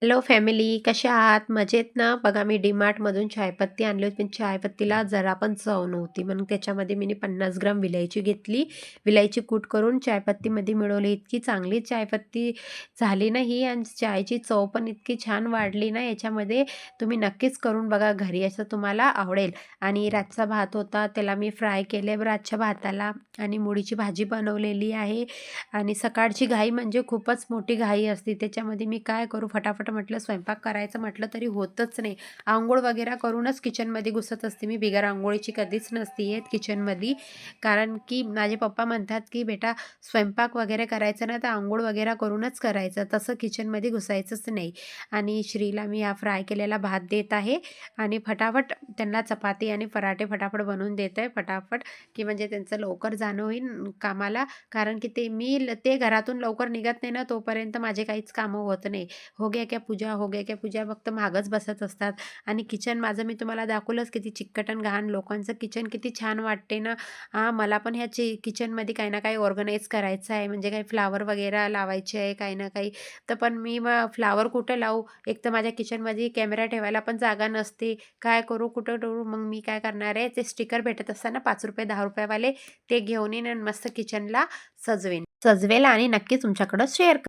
Hello family, कशा आहात? मजेत ना? बघा मी डीमार्टमधून चायपत्ती आणली होती, पण चायपत्तीला जरा पण चव नव्हती. मग त्याच्यामध्ये मी 50 ग्राम विलायची घेतली. विलायची कूट करून चायपत्तीमध्ये मिळवली. इतकी चांगली चायपत्ती झाली ना ही आणि चायची चव पण इतकी छान वाढली ना याच्यामध्ये. तुम्ही नक्कीच करून बघा घरी, असं तुम्हाला आवडेल. आणि रातचा भात होता, त्याला मी फ्राय केले रातच्या भाताला आणि मुळीची भाजी बनवलेली आहे. आणि सकाळची घाई म्हणजे खूपच मोठी घाई असते. त्याच्यामध्ये मी काय करू, फटाफट म्हटलं स्वयंपाक करायचं म्हटलं तरी होतच नाही. अंघोळ वगैरे करूनच किचनमध्ये घुसत असते मी. बिगर अंघोळीची कधीच नसते येत किचनमध्ये. कारण की माझे पप्पा म्हणतात की बेटा, स्वयंपाक वगैरे करायचं ना तर अंघोळ वगैरे करूनच करायचं, तसं किचनमध्ये घुसायचंच नाही. आणि श्रीला मी हा फ्राय केलेला भात देत आहे आणि फटाफट त्यांना चपाती आणि पराठे फटाफट बनवून देत आहे फटाफट, की म्हणजे त्यांचं लवकर जाणं होईल कामाला. कारण की ते घरातून लवकर निघत नाही ना तोपर्यंत माझे काहीच कामं होत नाही. हो गया क्या पूजा, हो गया क्या पूजा फक्त मागच बसत असतात. आणि किचन माझं मी तुम्हाला दाखवलंच किती चिकट आणि घाण. लोकांचं किचन किती छान वाटते ना. मला पण ह्या किचनमध्ये काही ना काही ऑर्गनाईज करायचं आहे, म्हणजे काही फ्लावर वगैरे लावायचे आहे काही ना काही. तर पण मी मग फ्लावर कुठं लावू? एक तर माझ्या किचनमध्ये कॅमेरा ठेवायला पण जागा नसते. काय करू, कुठं ठेवू? मग मी काय करणार आहे, ते स्टिकर भेटत असतात ना ₹5 ₹10 वाले, ते घेऊन येईन आणि मस्त किचनला सजवेल आणि नक्की तुमच्याकडं शेअर